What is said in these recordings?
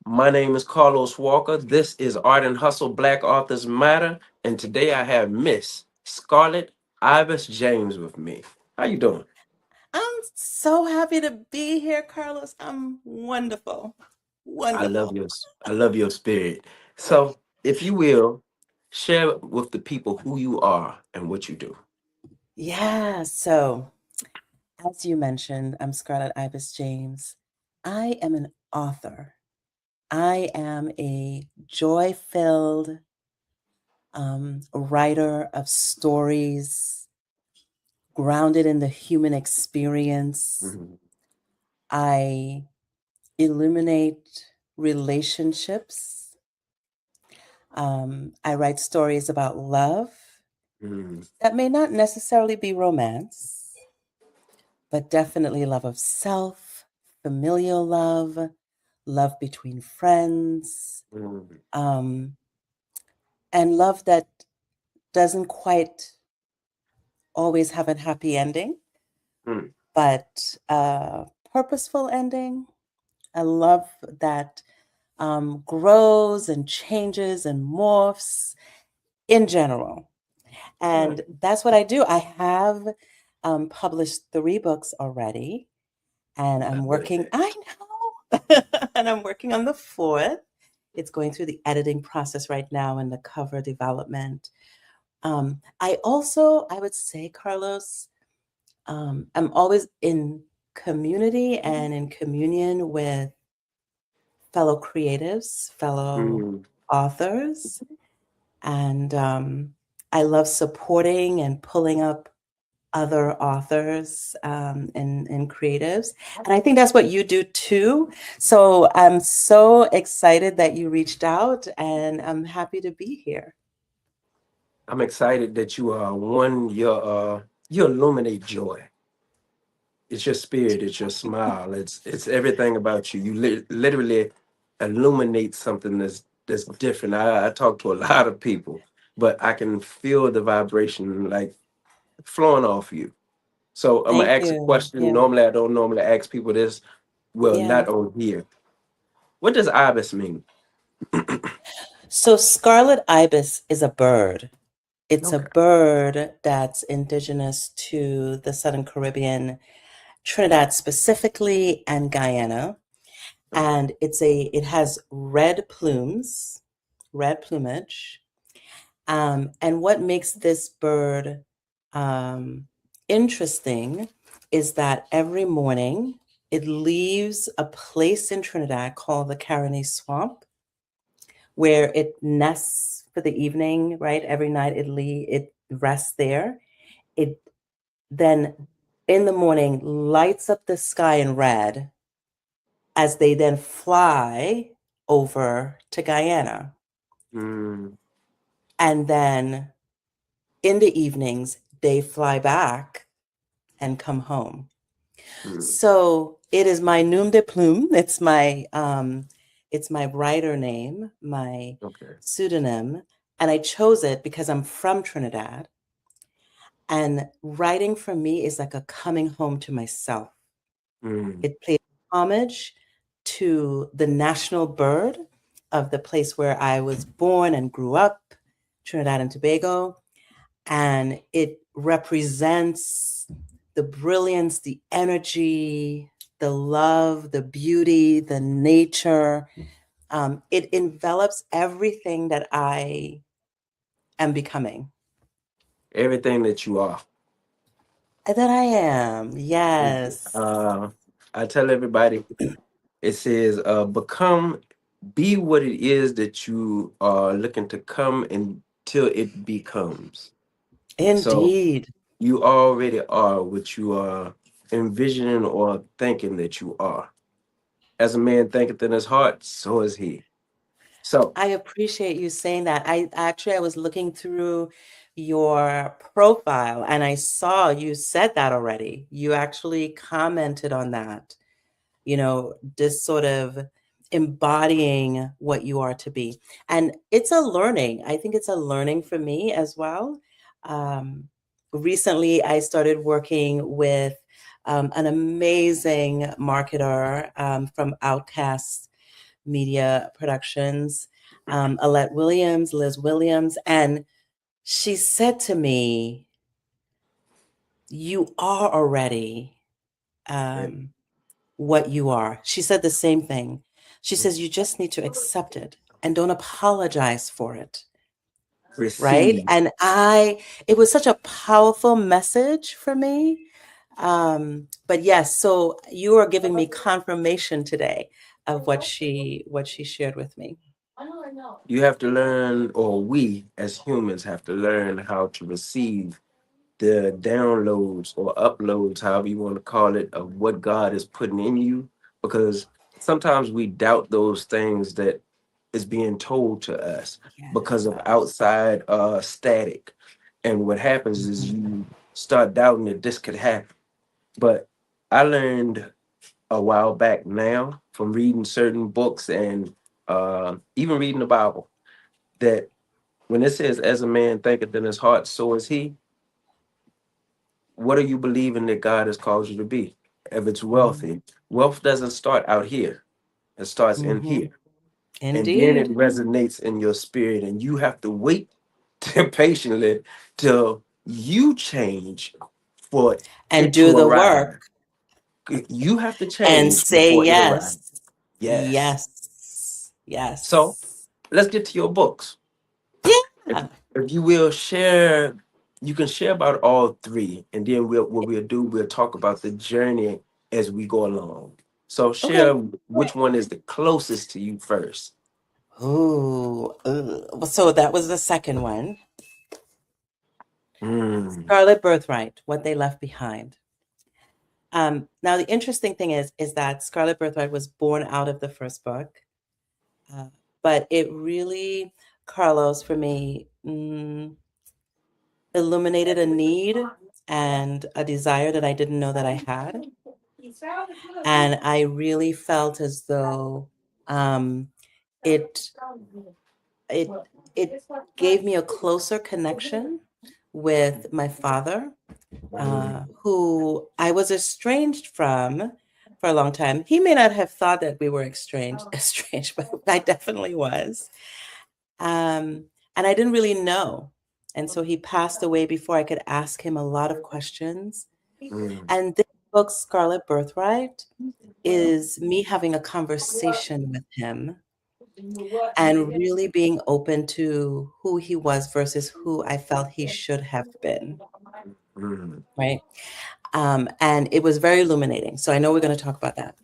My name is Carlos Walker. This is Art and Hustle Black Authors Matter, and today I have Miss Scarlett Ibis James with me. How you doing? I'm so happy to be here, Carlos. I'm wonderful. Wonderful. I love your spirit. So, if you will, share with the people who you are and what you do. Yeah. So, as you mentioned, I'm Scarlett Ibis James. I am an author. I am a joy filled writer of stories grounded in the human experience. Mhm. I illuminate relationships. I write stories about love Mhm. that may not necessarily be romance, but definitely love of self, familial love, love between friends, Mhm. um, and love that doesn't quite always have a happy ending, Mhm. but purposeful ending. A love that grows and changes and morphs in general. Right. And that's what I do. I have published 3 books already, and I'm working, Congratulations. I know, and I'm working on the fourth. It's going through the editing process right now and the cover development. I would say, Carlos, I'm always in community and in communion with fellow creatives, fellow Mhm. authors, and I love supporting and pulling up other authors and creatives. And I think that's what you do too. So I'm so excited that you reached out and I'm happy to be here. I'm excited that you are one. You illuminate joy. It's your spirit, it's your smile, it's everything about you. You literally illuminate something that's different. I talk to a lot of people, but I can feel the vibration like flowing off you. So I'm gonna Thank ask a you. question. Yeah. Normally, I don't normally ask people this. Well, Yeah. not on here. What does ibis mean? So scarlet ibis is a bird. It's a Okay. bird that's indigenous to the Southern Caribbean, Trinidad specifically, and Guyana. Okay. And it has red plumage. And what makes this bird um, interesting is that every morning it leaves a place in Trinidad called the Caroni Swamp, where it nests for the evening. Right, every night it rests there. It then in the morning lights up the sky in red as they then fly over to Guyana. Mm, And then in the evenings, they fly back and come home. mm, So it is my nom de plume. It's my writer name, my okay. pseudonym, and I chose it because I'm from Trinidad. And writing for me is like a coming home to myself. Mm, It pays homage to the national bird of the place where I was born and grew up, Trinidad and Tobago. And it represents the brilliance, the energy, the love, the beauty, the nature. It envelops everything that I am becoming, everything that you are. that I am. Yes. Uh, I tell everybody it says be what it is that you are looking to come until it becomes. So Indeed. you already are what you are envisioning or thinking that you are. As a man thinketh in his heart, so is he. So, I appreciate you saying that. I was looking through your profile and I saw you said that already. You actually commented on that, this sort of embodying what you are to be. And it's a learning. I think it's a learning for me as well. Um, Recently, I started working with an amazing marketer from Outcast Media Productions, Alette Williams, Liz Williams, and she said to me, "You are already what you are." She said the same thing. She says, "You just need to accept it and don't apologize for it." Right? Receive. And it was such a powerful message for me. But yes, so you are giving me confirmation today of what she shared with me. You have to learn, or we as humans have to learn how to receive the downloads or uploads, however you want to call it, of what God is putting in you. Because sometimes we doubt those things that is being told to us because of Yes. outside static. And what happens is Mhm. you start doubting that this could happen. But I learned a while back now from reading certain books and even reading the Bible that when it says, as a man thinketh in his heart, so is he, what are you believing that God has called you to be? If it's Mhm. wealthy, wealth doesn't start out here, it starts in Mhm. here. And then it Indeed. resonates in your spirit, and you have to wait patiently till you change for And it do to the arrive. work You have to and change say before it arrives. yes. Yes. Yes. So Yes. let's get to your books. If, Yeah. if you will share, you can share about all three, and then we'll talk about the journey as we go along. So Okay. share which one is the closest to you first. Ooh. So that was the second one. Mm, Scarlet Birthright, What They Left Behind. Now the interesting thing is that Scarlet Birthright was born out of the first book, uh, but it really, Carlos, for me, illuminated a need and a desire that I didn't know that I had, and I really felt as though um, it it it gave me a closer connection with my father, mm, who I was estranged from for a long time. He may not have thought that we were estranged, but I definitely was. And I didn't really know. And so he passed away before I could ask him a lot of questions. mm, And this book, Scarlet Birthright, is me having a conversation with him and really being open to who he was versus who I felt he should have been. mm. Right. And it was very illuminating. So I know we're going to talk about that.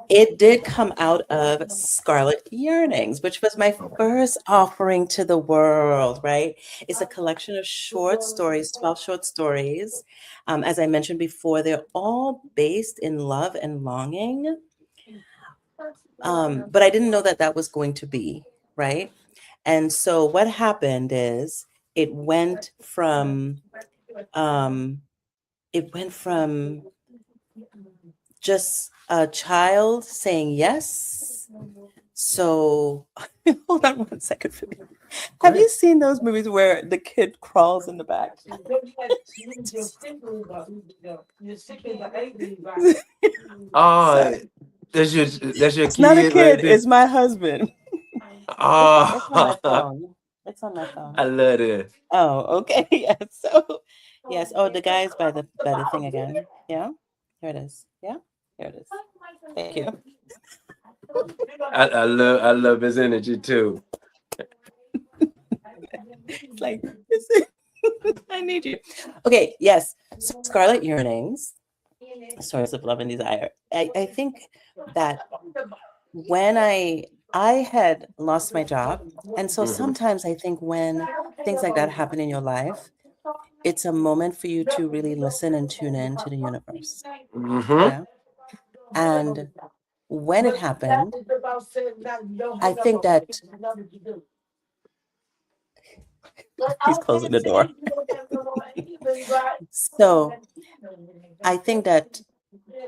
It did come out of Scarlet Yearnings, which was my first offering to the world, right? It's a collection of short stories, 12 short stories. As I mentioned before, they're all based in love and longing. But I didn't know that that was going to be, right? And so what happened is it went from um, it went from just a child saying yes. So hold on one second for me. Have you Great. seen those movies where the kid crawls in the back? Oh, Sorry. that's your It's not a kid right kid, there. it's my husband. It's on my Oh, phone. It's on my I phone. love it. Oh, okay. Yes. So yes. Oh, the guy's by the thing again. Yeah. Here it is. Yeah. Here it is. Thank you. I love his energy too. It's like I need you. Okay, yes. So Scarlet Yearnings, Stories of Love and Desire. I think that when I had lost my job, and so Hmm. sometimes I think when things like that happen in your life, it's a moment for you to really listen and tune in to the universe. Hmm. Yeah. And when it happened, I think that he's closing the door. So I think that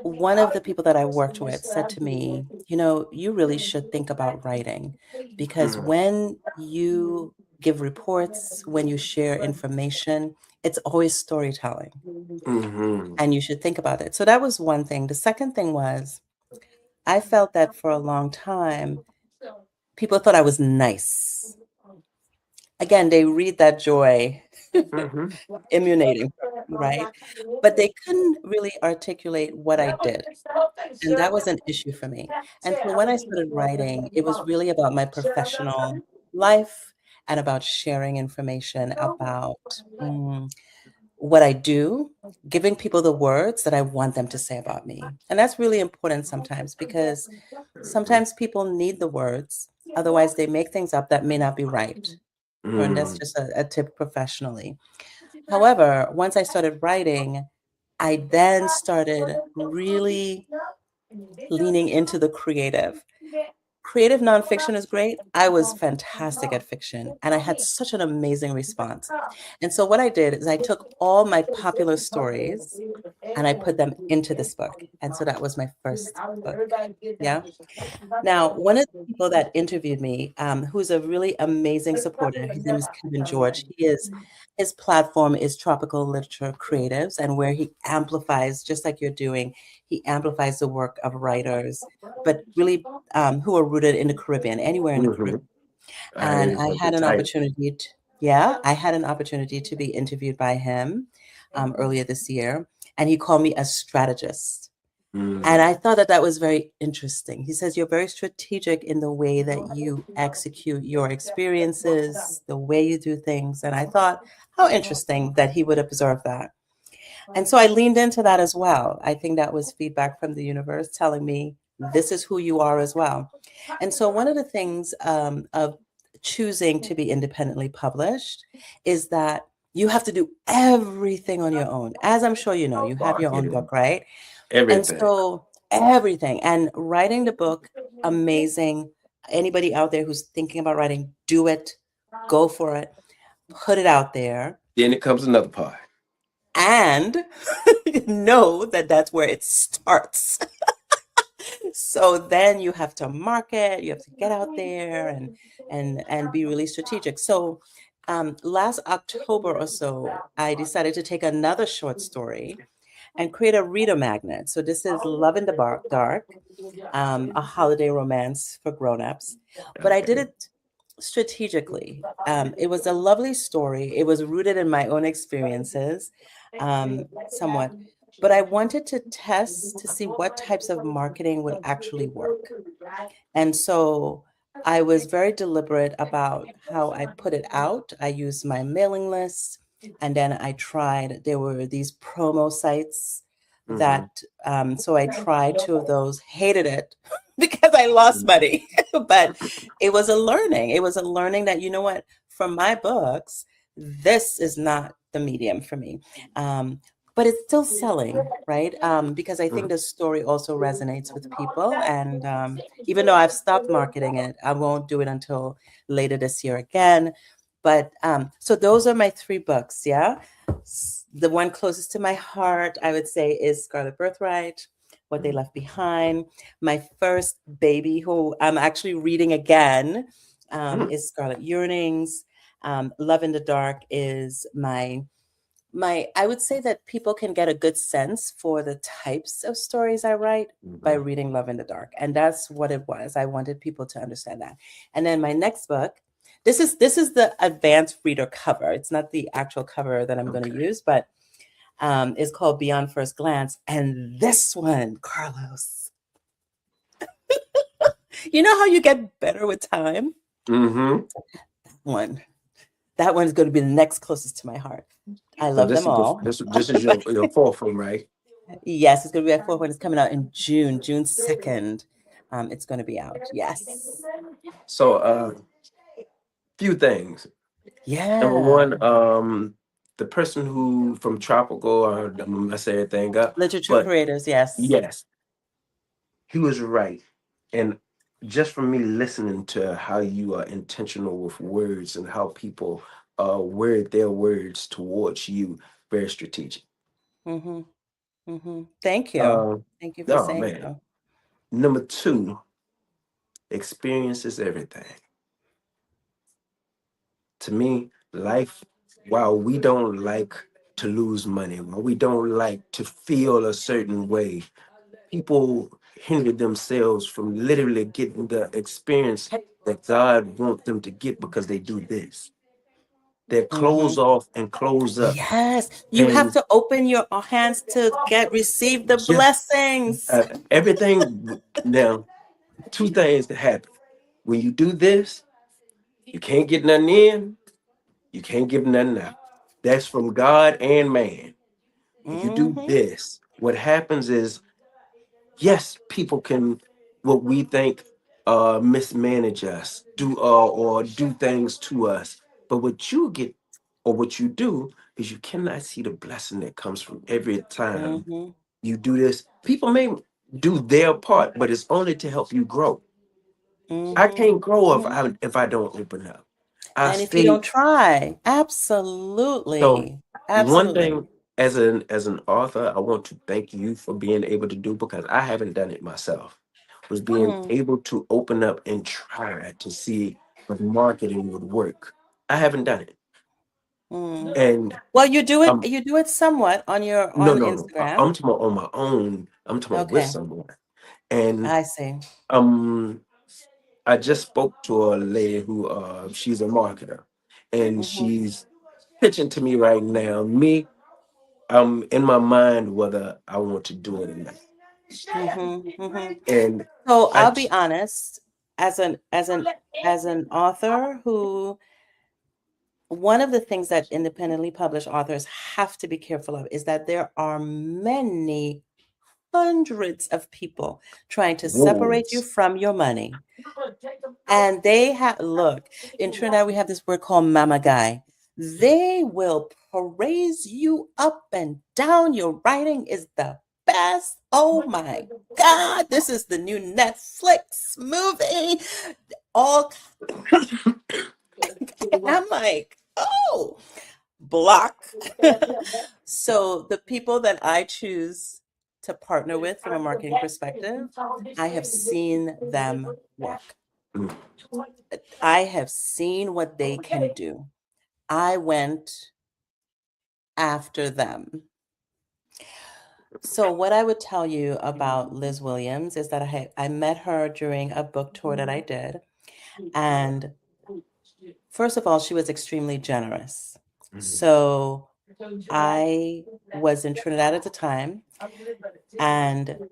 one of the people that I worked with said to me, you know, you really should think about writing because when you give reports, when you share information, it's always storytelling Hmm. and you should think about it. So that was one thing. The second thing was I felt that for a long time, people thought I was nice. Again, they read that joy Mm-hmm. emanating from me, right? But they couldn't really articulate what I did. And that was an issue for me. And so when I started writing, it was really about my professional life and about sharing information about what I do, giving people the words that I want them to say about me. And that's really important sometimes because sometimes people need the words. Otherwise, they make things up that may not be right. And that's Mm. just a tip professionally. However, once I started writing, I then started really leaning into the creative. Creative nonfiction is great. I was fantastic at fiction, and I had such an amazing response. And so, what I did is I took all my popular stories and I put them into this book. And so, that was my first book. Yeah. Now, one of the people that interviewed me, who's a really amazing supporter, his name is Kevin George. His platform is Tropical Literature Creatives, and where he amplifies, just like you're doing, he amplifies the work of writers, but really who are rooted in the Caribbean, anywhere in the Mm-hmm. Caribbean. I And heard I of the had an type. opportunity to, yeah, I had an opportunity to be interviewed by him earlier this year, and he called me a strategist. And Mm. I thought that that was very interesting. He says, you're very strategic in the way that you execute your experiences, the way you do things. And I thought, how interesting that he would observe that. And so I leaned into that as well. I think that was feedback from the universe telling me, this is who you are as well. And so one of the things of choosing to be independently published is that you have to do everything on your own. As I'm sure you know, you have your own Marketing, book, right? And everything. so everything and writing the book, amazing. Anybody out there who's thinking about writing, do it, go for it, put it out there, Then it comes another part. and know that that's where it starts. So then you have to market, you have to get out there and be really strategic. So last October or so, I decided to take another short story and create a reader magnet. So this is Love in the Dark, a holiday romance for grown-ups. But I did Okay. it strategically. It was a lovely story. It was rooted in my own experiences, somewhat. But I wanted to test to see what types of marketing would actually work. And so I was very deliberate about how I put it out. I used my mailing list, and then I tried, there were these promo sites Mm-hmm. that, so I tried two of those, hated it because I lost money. But it was a learning. It was a learning that, you know what, from my books, this is not the medium for me. But it's still selling, right? Because I think the story also resonates with people. And even though I've stopped marketing it, I won't do it until later this year again. But so those are my three books. Yeah. The one closest to my heart, I would say, is Scarlet Birthright, What They Left Behind. My first baby, who I'm actually reading again, Mm-hmm. is Scarlet Yearnings. Love in the Dark is my I would say that people can get a good sense for the types of stories I write by Mm-hmm. reading Love in the Dark. And that's what it was. I wanted people to understand that. And then my next book, this is the advanced reader cover. It's not the actual cover that I'm going to Okay. use, but it's called Beyond First Glance. And this one, Carlos, you know how you get better with time? Mm-hmm. One. That one's going to be the next closest to my heart. I So love this them is all. this is your fourth one, right? Yes, it's going to be at 4 when it's coming out in June 2nd. It's going to be out. Yes. So few things. Number Yeah. one, the person who from Tropical, I'm gonna mess everything up, Literature but creators. Yes. yes, he was right. And just from me listening to how you are intentional with words and how people word their words towards you, very strategic. Mm-hmm. Mm-hmm. Thank you. Uh, Thank you for oh saying man. so. Number two, experience is everything. To me, life, while we don't like to lose money, while we don't like to feel a certain way, people hinder themselves from literally getting the experience that God wants them to get because they do this. They close Mhm. off and close up. Yes, you have And to open your hands to receive the just blessings. everything now, two things that happen. When you do this, you can't get nothing in, you can't give nothing out. That's from God and man. When you do Mhm. this, what happens is, yes, people can, what we think, mismanage us, do or do things to us. But what you get or what you do is you cannot see the blessing that comes from every time Mhm. you do this. People may do their part, but it's only to help you grow. I Mhm. can't grow Mhm. if I don't open up. I And if you stay. don't try, So absolutely. one Absolutely. thing as an author, I want to thank you for being able to do, because I haven't done it myself. Was being Mm, able to open up and try to see if marketing would work. I haven't done it. mm. And Well, um you do it somewhat on your no on no no. Instagram. I'm talking about on my own. I'm talking about with Okay, someone. And I see. um I just spoke to a lady who she's a marketer, and Mhm. she's pitching to me right now. Me, I'm in my mind whether I want to do it or not. Mhm. Mhm. And So I I'll be honest, as an author who one of the things that independently published authors have to be careful of is that there are many hundreds of people trying to separate you wolves. from your money. And they have, look, in Trinidad, we have this word called Mama Guy. They will praise you up and down. Your writing is the best. Oh my God, this is the new Netflix movie. All, I'm like, oh, block. So the people that I choose to partner with from a marketing perspective, I have seen them work. Mm. I have seen what they can do. I went after them. So what I would tell you about Liz Williams is that I met her during a book tour that I did. And first of all, she was extremely generous. Mhm. So I was in Trinidad at the time, and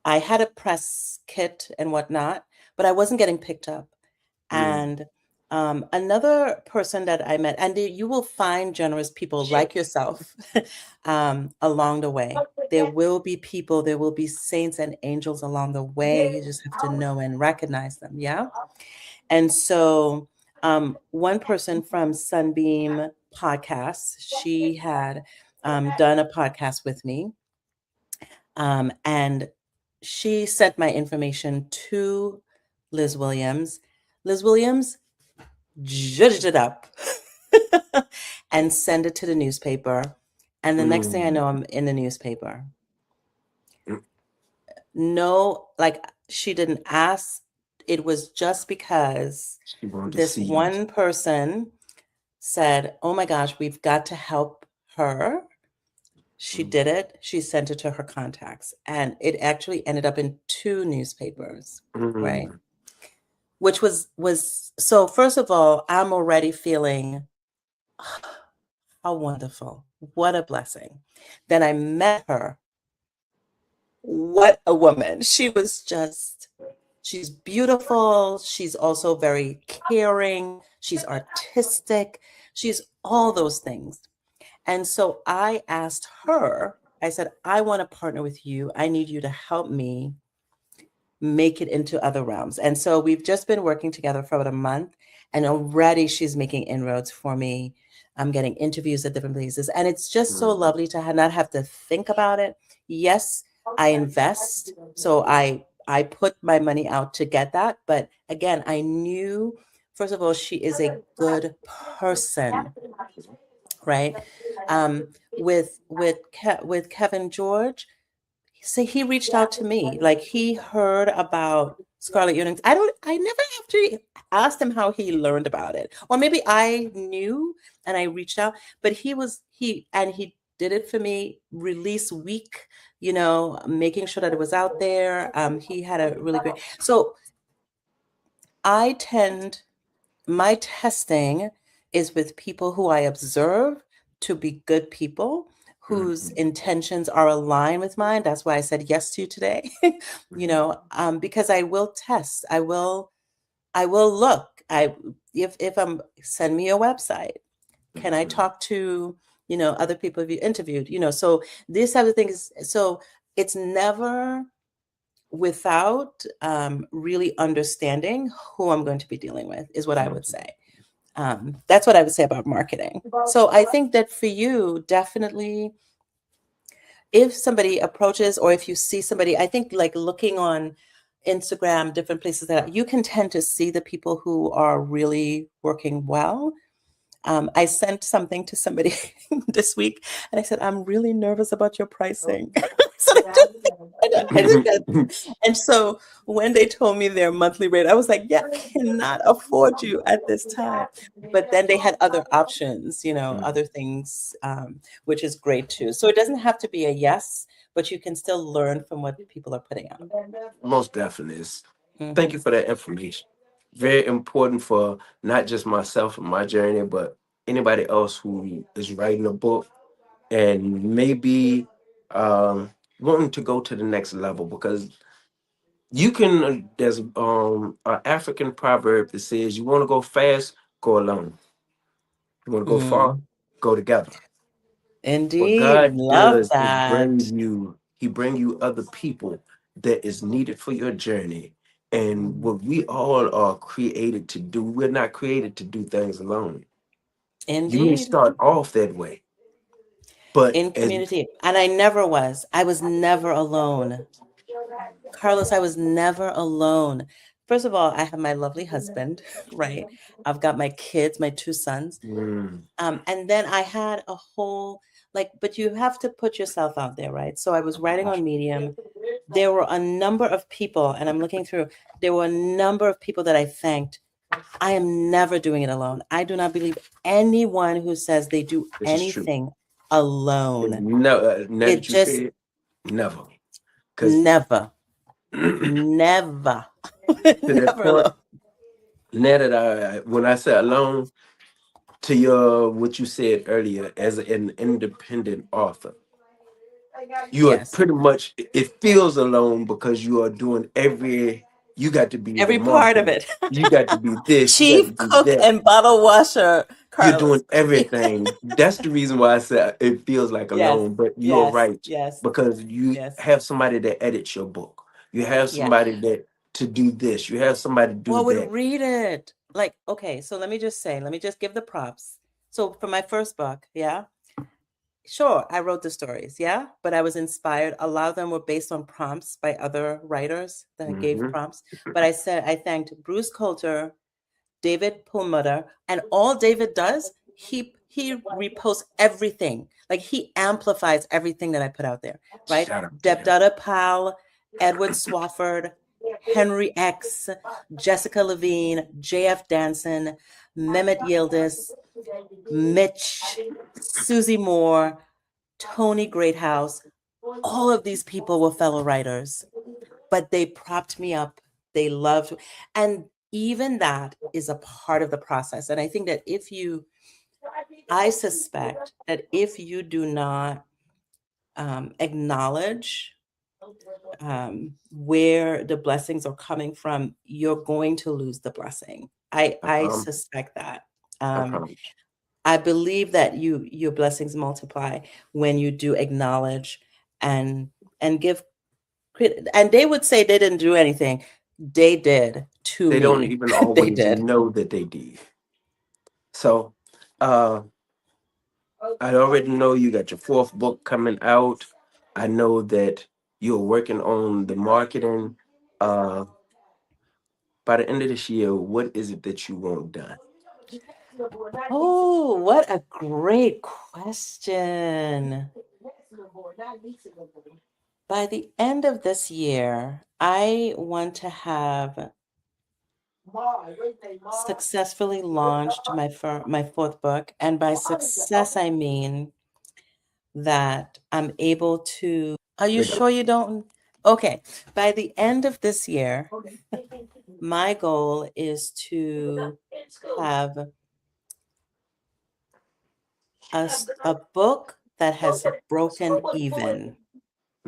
I had a press kit and whatnot, but I wasn't getting picked up. Mm. And another person that I met, and you will find generous people like yourself along the way. There will be people, there will be saints and angels along the way. You just have to know and recognize them. Yeah. And so, one person from Sunbeam Podcasts, she had done a podcast with me, and she sent my information to Liz Williams. Liz Williams judged it up and send it to the newspaper. And the next thing I Mm. know, I'm in the newspaper. Mm. No, like she didn't ask. It was just because She wanted to this see you. one person said, "Oh my gosh, we've got to help her." She Mm. did it. She sent it to her contacts, and it actually ended up in two newspapers, right? Mm. Which was so. First of all, I'm already feeling how wonderful, what a blessing. Then I met her. What a woman! She was just. She's beautiful. She's also very caring. She's artistic. She's all those things. And so I asked her, I said, I want to partner with you. I need you to help me make it into other realms. And so we've just been working together for about a month, and already she's making inroads for me. I'm getting interviews at different places. And it's just so Mm. lovely to not have to think about it. Yes, I invest. So I put my money out to get that. But again, I knew, first of all, she is a good person, right? With Kevin George, so he reached out to me, like he heard about Scarlet Unix. I never actually asked him how he learned about it, or maybe I knew and I reached out, but he did it for me. Release week making sure that it was out there. He had a really great. So my testing is with people who I observe to be good people, whose Mhm. intentions are aligned with mine. That's why I said yes to you today. Because I will test. I will look. If I'm send me a website. Can I Mhm. talk to, other people you interviewed? So these type of things. So it's never without really understanding who I'm going to be dealing with, is what I would say. That's what I would say about marketing. So I think that for you, definitely, if somebody approaches or if you see somebody, I think like looking on Instagram, different places that you can tend to see the people who are really working well. I sent something to somebody this week and I said, I'm really nervous about your pricing. So I did that. And so when they told me their monthly rate, I was like, yeah, I cannot afford you at this time. But then they had other options, other things, which is great too. So it doesn't have to be a yes, but you can still learn from what people are putting out. Most definitely. Thank you Mhm. for that information. Very important for not just myself and my journey, but anybody else who is writing a book and maybe wanting to go to the next level, because you can there's an African proverb that says you want to go fast, go alone. You want to go far, Mm. go together. What Indeed. God Love does is that. he bring you other people that is needed for your journey. And Mhm. what we all are created to do, we're not created to do things alone. You may Indeed. start off that way, but In as community. And I never was. I was never alone. Carlos, I was never alone. First of all, I have my lovely husband, right? I've got my kids, my two sons. Mm, And then I had a whole, but you have to put yourself out there, right? So I was writing on Medium. There were a number of people, and I'm looking through, there were a number of people that I thanked. I am never doing it alone. I do not believe anyone who says they do this is true. anything alone. No, now It that you just say it, never. Because never, to never, that never point, alone. now that when I say alone, to your what you said earlier, as an independent author, you are Yes. pretty much, it feels alone because you are doing you got to be the Every part of marketing, it. you got to be this, you got to Chief be cook that, and bottle washer, you're Carlos. doing everything. That's the reason why I said it feels like Yes, alone, but you are yes, right, yes, because you yes, have somebody that edits your book, you have yeah. somebody that to do this, you have somebody to do Well, would that. read it. Okay, so let me just give the props. So for my first book, yeah, sure, I wrote the stories, yeah, but I was inspired. A lot of them were based on prompts by other writers that gave Hmm. prompts. But I thanked Bruce Coulter, David Perlmutter, and all David does, he reposts everything. Like he amplifies everything that I put out there, right? Shout out to him. Debdata Powell, Edward Swafford, Henry X, Jessica Levine, J.F. Danson, Mehmet Yildiz, Mitch, Susie Moore, Tony Greathouse. All of these people were fellow writers, but they propped me up. They loved, and even that is a part of the process. And I think that I suspect that if you do not acknowledge where the blessings are coming from, you're going to lose the blessing. I I I promise. suspect that. I Um, promise. I believe that your blessings multiply when you do acknowledge and give credit. And they would say they didn't do anything. They did to They don't me. even They always did. know that they did. So, uh, I already know you got your fourth book coming out. I know that you're working on the marketing. Uh, by the end of this year, what is it that you want done? Oh, what a great question. By the end of this year, I want to have successfully launched my fourth book, and by success I mean that I'm able to. Are you They don't. sure you don't? Okay. By the end of this year, my goal is to have a book that has broken even.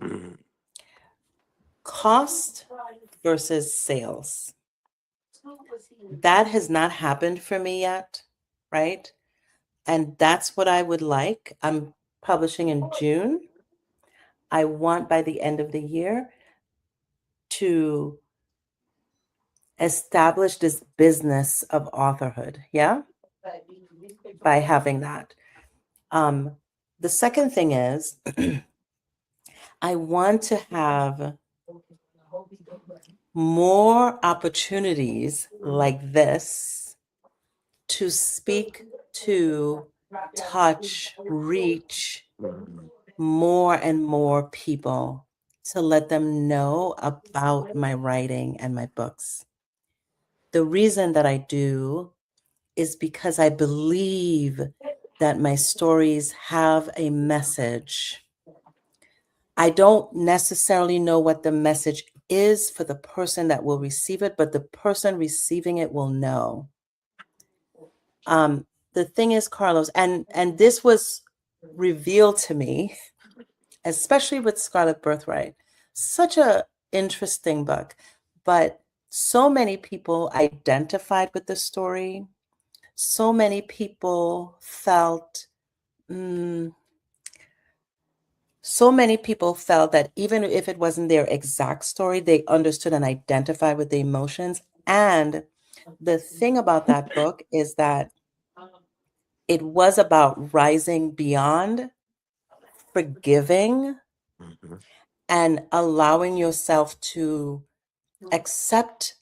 Mhm. Cost versus sales. That has not happened for me yet, right? And that's what I would like. I'm publishing in June. I want by the end of the year to establish this business of authorhood, yeah, by having that. The second thing is, I want to have more opportunities like this to speak to, touch, reach Mhm. more and more people, to let them know about my writing and my books. The reason that I do is because I believe that my stories have a message. I don't necessarily know what the message is for the person that will receive it, but the person receiving it will know. The thing is, Carlos, and this was revealed to me, especially with Scarlet Birthright. Such a interesting book, but so many people identified with the story. So many people felt, so many people felt that even if it wasn't their exact story, they understood and identified with the emotions. And the thing about that book is that it was about rising beyond, forgiving, Mhm. and allowing yourself to accept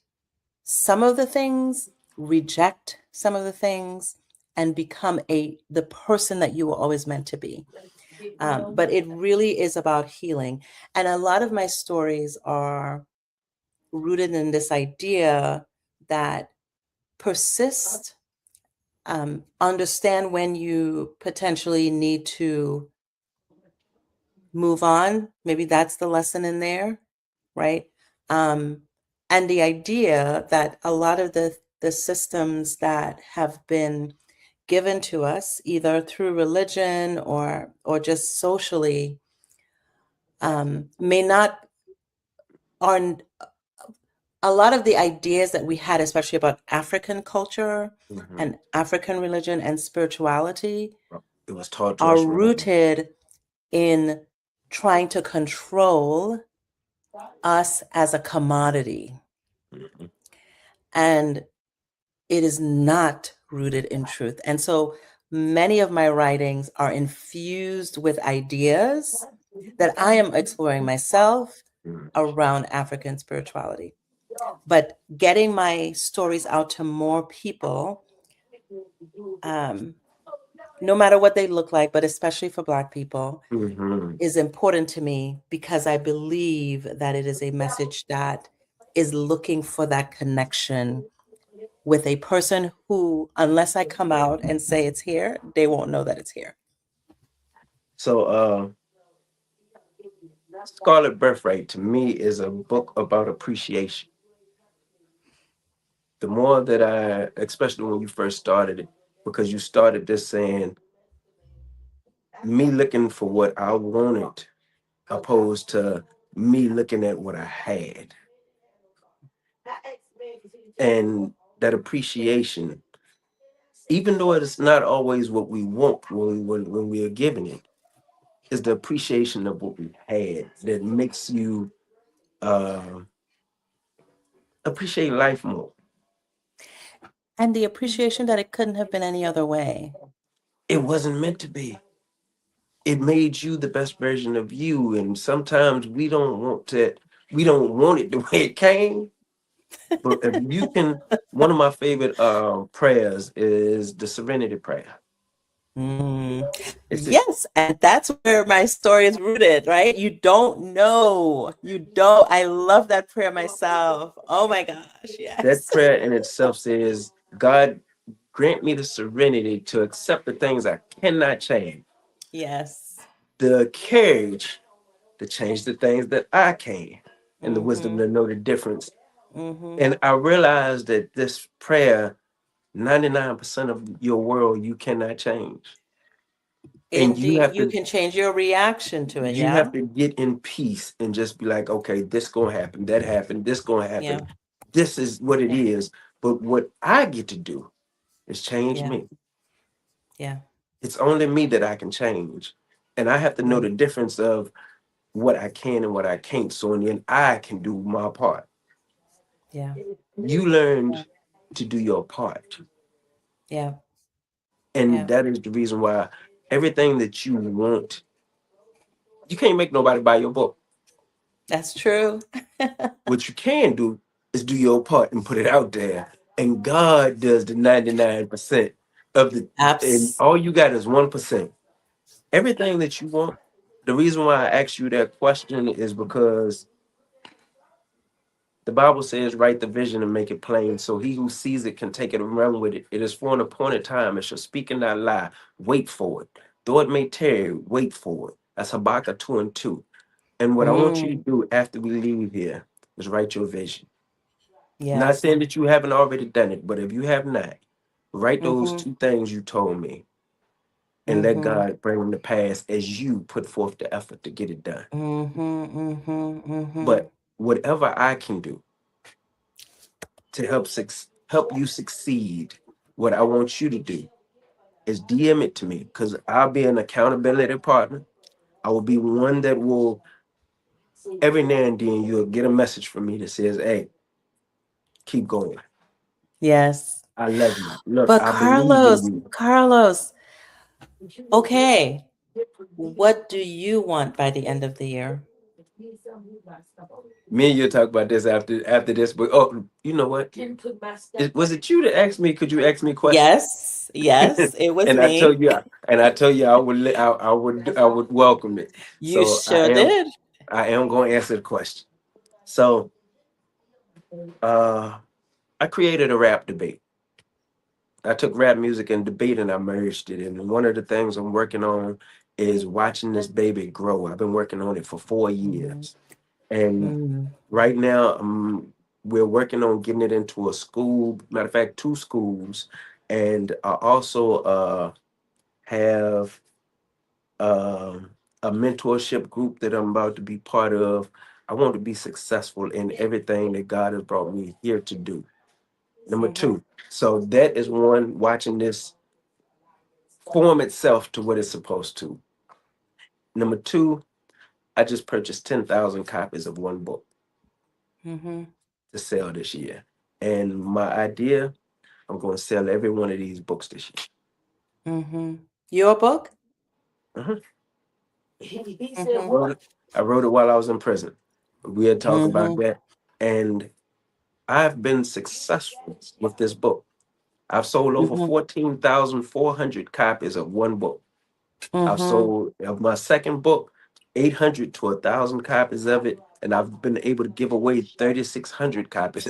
some of the things, reject some of the things, and become the person that you were always meant to be. But it really is about healing. And a lot of my stories are rooted in this idea that persist, understand when you potentially need to move on. Maybe that's the lesson in there, right? And the idea that a lot of the systems that have been given to us, either through religion or just socially, may not are a lot of the ideas that we had, especially about African culture Mhm. and African religion and spirituality, It was taught to are us wrong. rooted in trying to control us as a commodity. Mhm. And it is not rooted in truth. And so many of my writings are infused with ideas that I am exploring myself Mhm. around African spirituality. But getting my stories out to more people, no matter what they look like, but especially for Black people, Mhm. is important to me because I believe that it is a message that is looking for that connection with a person who, unless I come out and say it's here, they won't know that it's here. So, Scarlet Birthright to me is a book about appreciation. The more that especially when you first started it, because you started this saying, me looking for what I wanted, opposed to me looking at what I had. And that appreciation, even though it's not always what we want when we are given it, is the appreciation of what we had that makes you uh, appreciate life more. And the appreciation that it couldn't have been any other way. It wasn't meant to be. It made you the best version of you, and sometimes we don't want it the way it came. But if you can, one of my favorite prayers is the Serenity Prayer. Mm. It's a, Yes, and that's where my story is rooted, right? You don't know. You don't. I love that prayer myself. Oh my gosh, that yes. prayer in itself says, God, grant me the serenity to accept the things I cannot change, Yes. the courage to change the things that I can, and the wisdom Mm-hmm. to know the difference. Mm-hmm. And I realized that this prayer, 99% of your world you cannot change. And Indeed, you can change your reaction to it. you Yeah. have to get in peace and just be like, okay, this gonna happen, that happened, this gonna Yeah. happen. This is what it Yeah. is. But what I get to do is change Yeah. me. Yeah. It's only me that I can change. And I have to know Mm, the difference of what I can and what I can't. So in the end, I can do my part. yeah. You learned to do your part. Yeah. And Yeah. that is the reason why everything that you want, you can't make nobody buy your book. That's true. What you can do is do your part and put it out there. And God does the 99% of the, and Abs. all you got is 1%. Everything that you want. The reason why I asked you that question is because the Bible says, write the vision and make it plain. So he who sees it can take it and run with it. It is for an appointed time. It shall speak and not lie. Wait for it. Though it may tarry, wait for it. That's Habakkuk 2 and 2. And what I want you to Mm, do after we leave here is write your vision. Not yes. saying that you haven't already done it, but if you have not, write those Mm-hmm. two things you told me and let Mm-hmm. God bring them to pass as you put forth the effort to get it done. Mm-hmm. Mm-hmm. Mm-hmm. But whatever I can do to help you succeed, what I want you to do is DM it to me because I'll be an accountability partner. I will be one that will every now and then you'll get a message from me that says, hey, keep going. Yes. I love you. Look, But I believe in you. Carlos, okay. What do you want by the end of the year? Me and you'll talk about this after this, but oh, you know what? Was it you that asked me? Could you ask me a question? Yes. Yes, it was and I me. told you, I would welcome it. You So sure did. I am going to answer the question. So uh, I created a rap debate. I took rap music and debate and I merged it. And one of the things I'm working on is watching this baby grow. I've been working on it for 4 years, and Mm-hmm. right now we're working on getting it into a school. Matter of fact, two schools, and I also have a mentorship group that I'm about to be part of. I want to be successful in everything that God has brought me here to do. Number Mm-hmm. two, so that is one, watching this form itself to what it's supposed to. Number two, I just purchased 10,000 copies of one book Mm-hmm. to sell this year. And my idea, I'm going to sell every one of these books this Mm-hmm. Your book? year. I Mm-hmm. wrote it. I wrote it while I was in prison. We had talked about Mm-hmm. that. And I've been successful with this book. I've sold over Mm-hmm. 14,400 copies of one book. I've Mm-hmm. sold of my second book 800 to 1,000 copies of it, and I've been able to give away 3,600 copies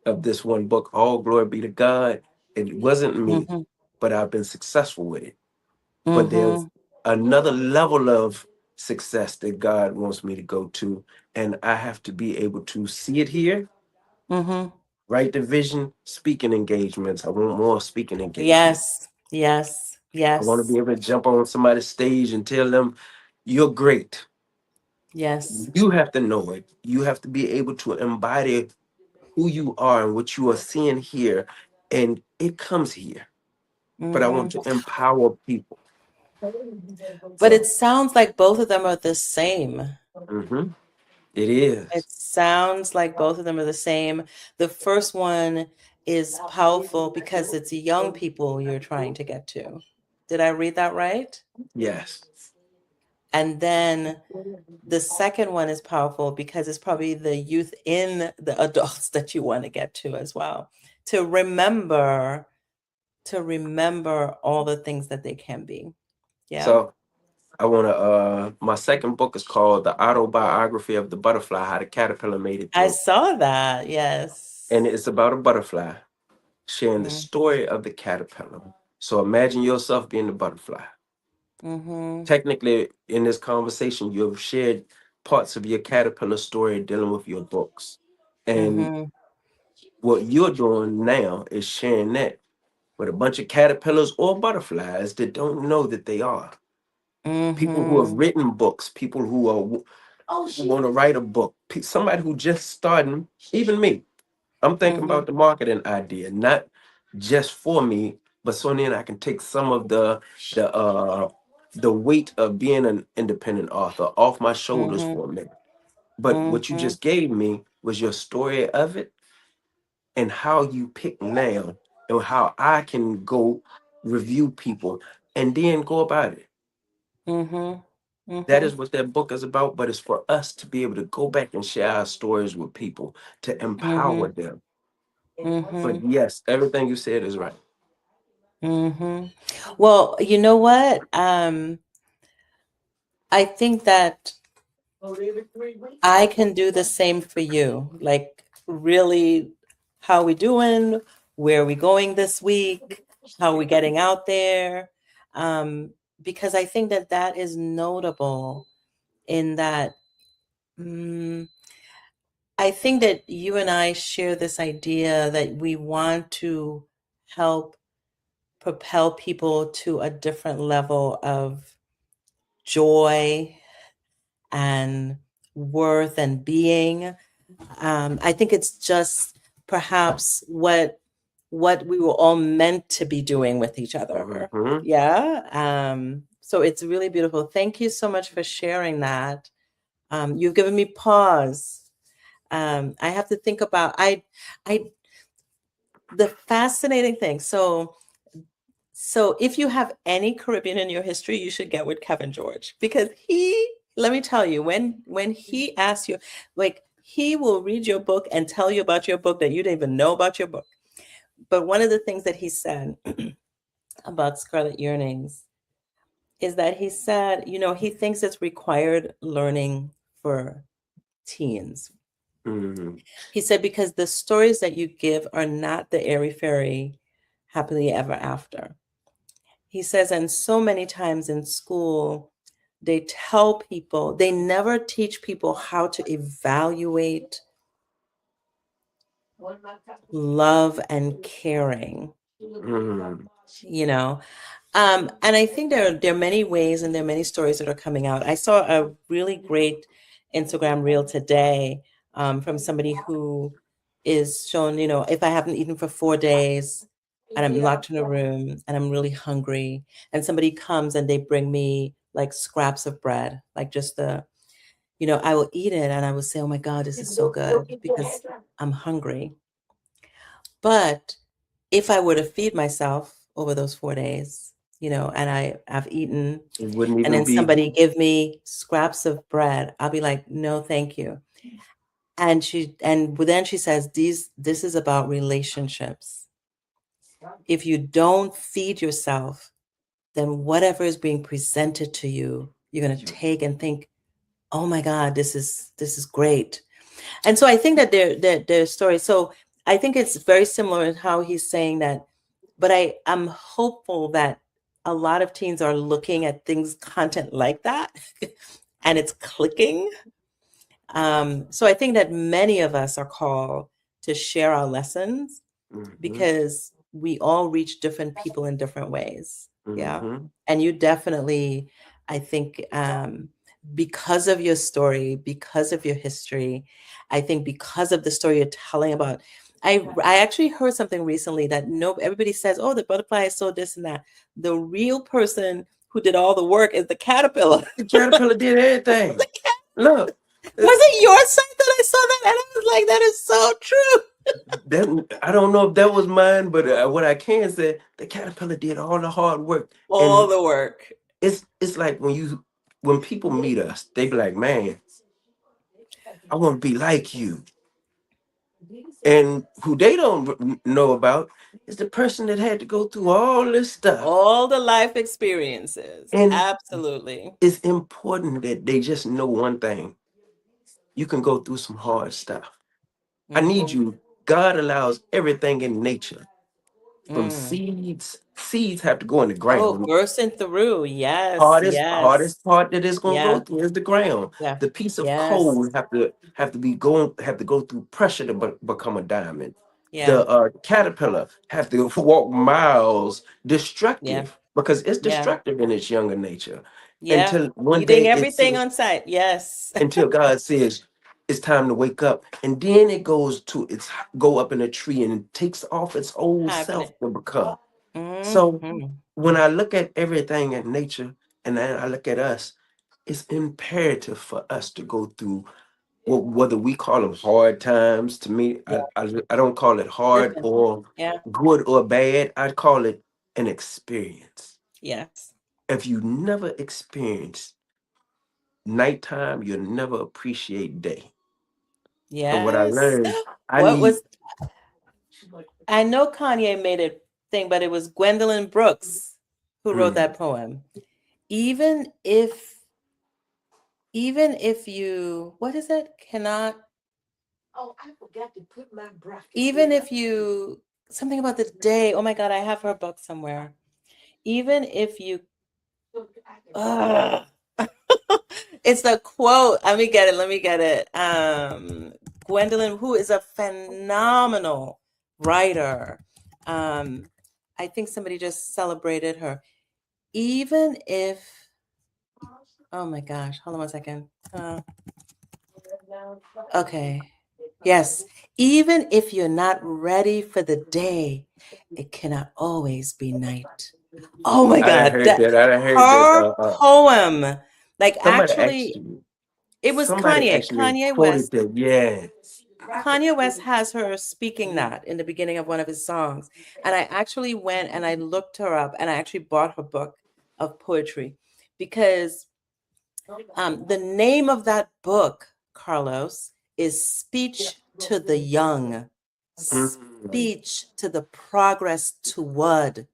of this one book. All glory be to God. It wasn't me, Mm-hmm. but I've been successful with it. But there's Mm-hmm. another level of success that God wants me to go to, and I have to be able to see it here, Mm-hmm. write the vision, speaking engagements. I want more speaking engagements. Yes. Yes. I want to be Yes. able to jump on somebody's stage and tell them, you're great. Yes. You have to know it. You have to be able to embody who you are and what you are seeing here. And it comes here. But I want Mm-hmm. to empower people. But So it sounds like both of them are the same. mhm, it is. It sounds like both of them are the same. The first one is powerful because it's young people you're trying to get to. Did I read that right? Yes. And then the second one is powerful because it's probably the youth in the adults that you want to get to as well. To remember all the things that they can be. Yeah. So I want to, my second book is called The Autobiography of the Butterfly, How the Caterpillar Made It I Through. saw that. Yes. And it's about a butterfly sharing the Mm, story of the caterpillar. So imagine yourself being the butterfly. Mm-hmm. Technically, in this conversation, you have shared parts of your caterpillar story dealing with your books. And Mm-hmm. what you're doing now is sharing that with a bunch of caterpillars or butterflies that don't know that they are. People who have Mm-hmm. written books, people who want to write a book, somebody who just starting, even me. I'm thinking Mm-hmm. about the marketing idea, not just for me, but so then I can take some of the the weight of being an independent author off my shoulders Mm-hmm. for a minute. But what you Mm-hmm. just gave me was your story of it and how you pick now and how I can go review people and then go about it. Mm-hmm. That Mm-hmm. is what that book is about, but it's for us to be able to go back and share our stories with people to Mm-hmm. empower them. Mm-hmm. But yes, everything you said is right. Mm-hmm. Well, you know what? I think that I can do the same for you. Like, really, how we doing? Where are we going this week? How are we getting out there? Um, because I think that that is notable in that mm, I think that you and I share this idea that we want to help propel people to a different level of joy and worth and being. I think it's just perhaps what we were all meant to be doing with each other. Hmm. Yeah. So it's really beautiful. Thank you so much for sharing that. You've given me pause. I have to think about I the fascinating thing. So if you have any Caribbean in your history, you should get with Kevin George because let me tell you, when he asks you, like he will read your book and tell you about your book that you didn't even know about your book. But one of the things that he said about Scarlet Yearnings is that he said, he thinks it's required learning for teens. Hmm. He said, because the stories that you give are not the airy fairy happily ever after. He says, and so many times in school, they tell people, they never teach people how to evaluate love and caring, Hmm. you know. And I think there are many ways and there are many stories that are coming out. I saw a really great Instagram reel today from somebody who is shown, if I haven't eaten for 4 days and I'm locked in a room and I'm really hungry, and somebody comes and they bring me like scraps of bread, like just I will eat it and I will say, oh my God, this is so good because I'm hungry. But if I were to feed myself over those 4 days, and I've eaten, It wouldn't and even then be. somebody give me scraps of bread, I'll be like, no, thank you. And then she says, this is about relationships. If you don't feed yourself, then whatever is being presented to you, you're going to take and think, oh my God, this is great. And so I think that there's stories. So I think it's very similar in how he's saying that, but I'm hopeful that a lot of teens are looking at things, content like that, and it's clicking. So I think that many of us are called to share our lessons Hmm. because we all reach different people in different ways. Yeah. Hmm. And you definitely, I think, because of your story, because of your history, I think because of the story you're telling about, I actually heard something recently that no everybody says, oh, the butterfly is so this and that. The real person who did all the work is the caterpillar. The caterpillar did everything. Look, Was it your site that I saw that? And I was like, that is so true. that I don't know if that was mine, but what I can say, the caterpillar did all the hard work, All and the work. it's like when people meet us, they be like, man, I want to be like you. And who they don't know about is the person that had to go through all this stuff. All the life experiences. And Absolutely. it's important that they just know one thing. You can go through some hard stuff. I need Mm-hmm. you. God allows everything in nature, from Mm. seeds, seeds have to go in the Oh, ground. bursting through. Yes, Hardest yes. part that it's gonna go Yeah, through is the ground. yeah. The piece of Yes. coal have to go through pressure to become a diamond. Yeah, The caterpillar have to walk miles, yeah, destructive because it's yeah, destructive in its younger nature. yeah. Until one Eating day it everything says, on sight. Yes. until God says it's time to wake up, and then it goes to its go up in a tree and it takes off its old self Hibernate. to become. So Mm-hmm. when I look at everything in nature and then I look at us, it's imperative for us to go through whether we call them hard times. To me, Yeah. I don't call it hard Listen. or Yeah. good or bad. I call it an experience. Yes. If you never experience nighttime, you'll never appreciate day. And what I Yes. learned, I What need. was I know Kanye made it thing, but it was Gwendolyn Brooks who wrote Mm, that poem. Even if even if you what is it? Cannot even if you something about the day. Oh my God, I have her book somewhere. Even if you Ugh. It's the quote. Let me get it. Let me get it. Gwendolyn, who is a phenomenal writer. Um, I think somebody just celebrated her. Even if, oh my gosh, hold on one second. Okay. Yes. Even if you're not ready for the day, it cannot always be night. Oh my I done God. heard that. I done heard that. Her poem, like Somebody actually, actually, it was somebody Kanye. actually Kanye quoted West. that. Yeah. Kanye West has her speaking that in the beginning of one of his songs. And I actually went and I looked her up and I actually bought her book of poetry because the name of that book, Carlos, is Speech to the Young, Mm. Speech to the Progress Toward.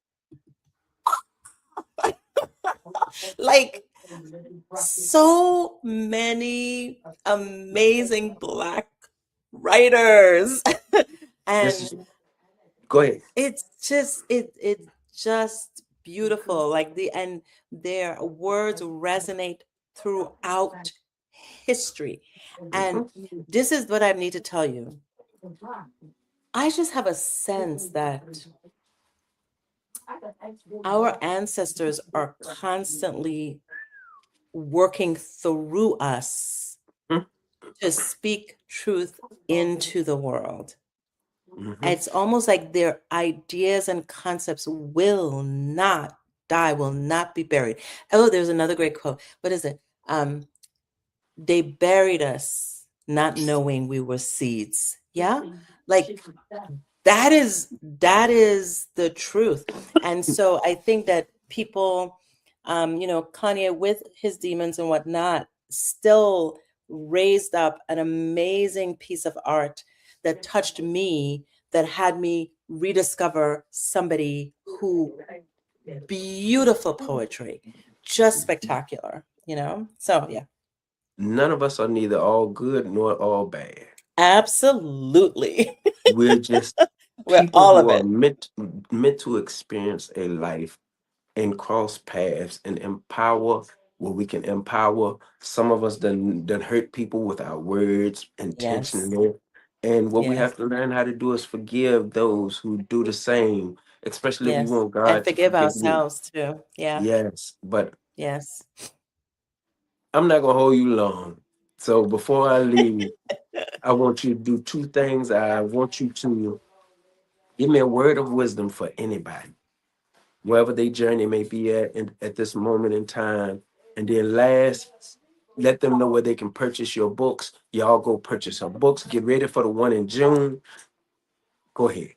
Like so many amazing Black writers. This And is go ahead. it's just beautiful, like and their words resonate throughout history. And Mhm. this is what I need to tell you. I just have a sense that our ancestors are constantly working through us to speak truth into the world. Mhm. It's almost like their ideas and concepts will not die, will not be buried. Oh, there's another great quote. What is it? They buried us not knowing we were seeds. Yeah? Like that is the truth. And so I think that people, Kanye with his demons and whatnot, still raised up an amazing piece of art that touched me, that had me rediscover somebody who beautiful poetry, just spectacular. So yeah, None of us are neither all good nor all bad. absolutely. We're just We're people all who of are it. meant to experience a life and cross paths and empower where we can empower. Some of us done hurt people with our words Yes. intentionally. And what we Yes. have to learn how to do is forgive those who do the same, especially if you Yes. want And God to forgive forgive you. ourselves too. Yeah. Yes, but Yes. I'm not gonna hold you long. So before I leave, I want you to do two things. I want you to give me a word of wisdom for anybody, wherever their journey may be at this moment in time. And then last, let them know where they can purchase your books. Y'all go purchase her books. Get ready for the one in June. Go ahead.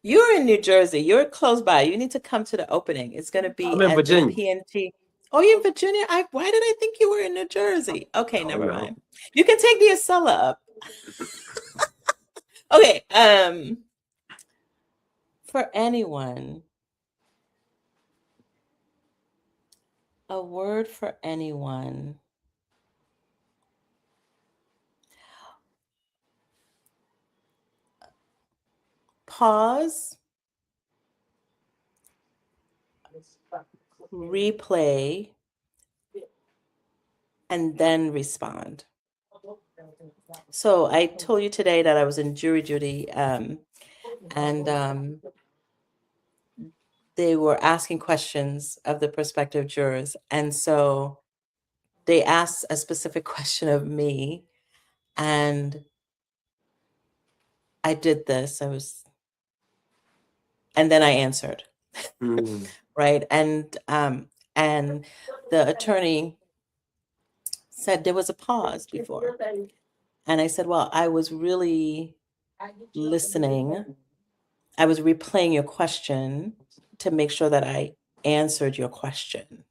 You're in New Jersey. You're close by. You need to come to the opening. It's going to I'm be in at the Virginia. PNT. Oh, you're in Virginia? Why did I think you were in New Jersey? Okay, Oh never no. mind. You can take the Acela up. Okay. For anyone, a word for anyone. Pause replay, and then respond. So I told you today that I was in jury duty, and they were asking questions of the prospective jurors. And so they asked a specific question of me, and I did this. And then I answered, Mm. right? And the attorney said there was a pause before. And I said, well, I was really listening. I was replaying your question to make sure that I answered your question.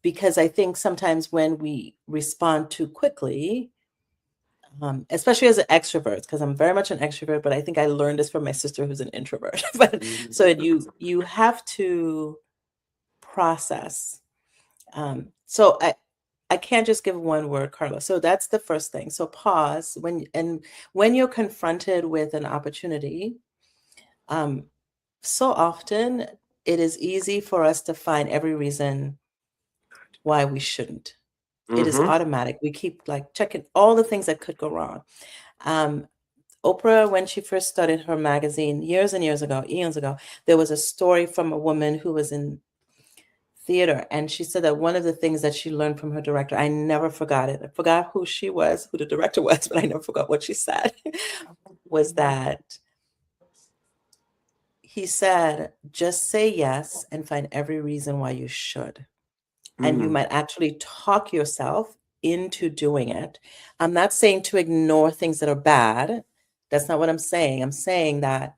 Because I think sometimes when we respond too quickly, especially as an extrovert, because I'm very much an extrovert, but I think I learned this from my sister who's an introvert. But so you have to process. So I can't just give one word, Carla. So that's the first thing. So pause when you're confronted with an opportunity. So often it is easy for us to find every reason why we shouldn't. It is automatic. We keep like checking all the things that could go wrong. Oprah, when she first started her magazine years and years ago, eons ago, there was a story from a woman who was in theater. And she said that one of the things that she learned from her director, I never forgot it. I forgot who she was, who the director was, but I never forgot what she said, was that he said, just say yes and find every reason why you should. And you might actually talk yourself into doing it. I'm not saying to ignore things that are bad. That's not what I'm saying. I'm saying that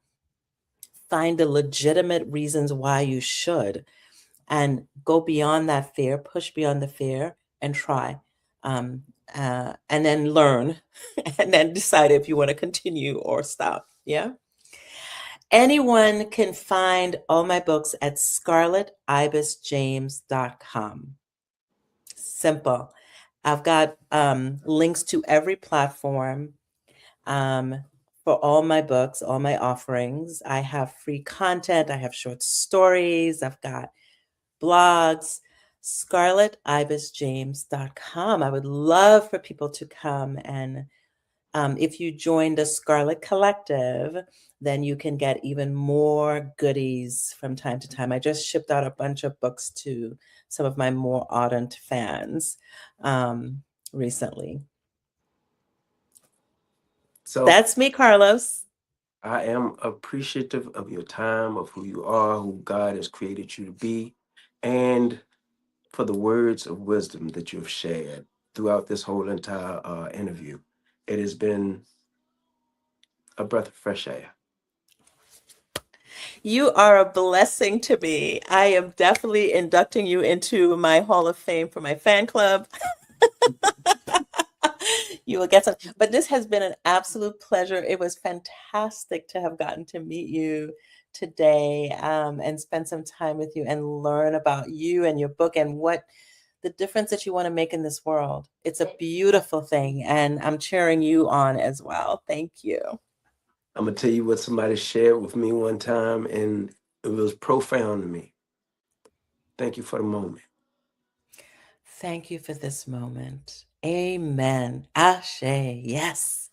find the legitimate reasons why you should and go beyond that fear, push beyond the fear and try. And then learn and then decide if you want to continue or stop. Yeah. Anyone can find all my books at scarlettibisjames.com. Simple. I've got links to every platform for all my books, all my offerings. I have free content. I have short stories. I've got blogs. scarlettibisjames.com. I would love for people to come and if you join the Scarlet Collective, then you can get even more goodies from time to time. I just shipped out a bunch of books to some of my more ardent fans recently. So that's me, Carlos. I am appreciative of your time, of who you are, who God has created you to be, and for the words of wisdom that you've shared throughout this whole entire interview. It has been a breath of fresh air. You are a blessing to me. I am definitely inducting you into my Hall of Fame for my fan club. You will get some. But this has been an absolute pleasure. It was fantastic to have gotten to meet you today and spend some time with you and learn about you and your book and what the difference that you want to make in this world. It's a beautiful thing. And I'm cheering you on as well. Thank you. I'm going to tell you what somebody shared with me one time, and it was profound to me. Thank you for the moment. Thank you for this moment. Amen. Ashe. Yes.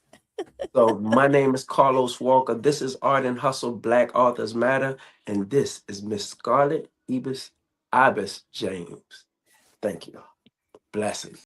So my name is Carlos Walker. This is Art and Hustle, Black Authors Matter. And this is Miss Scarlett Ibis James. Thank you. Blessings.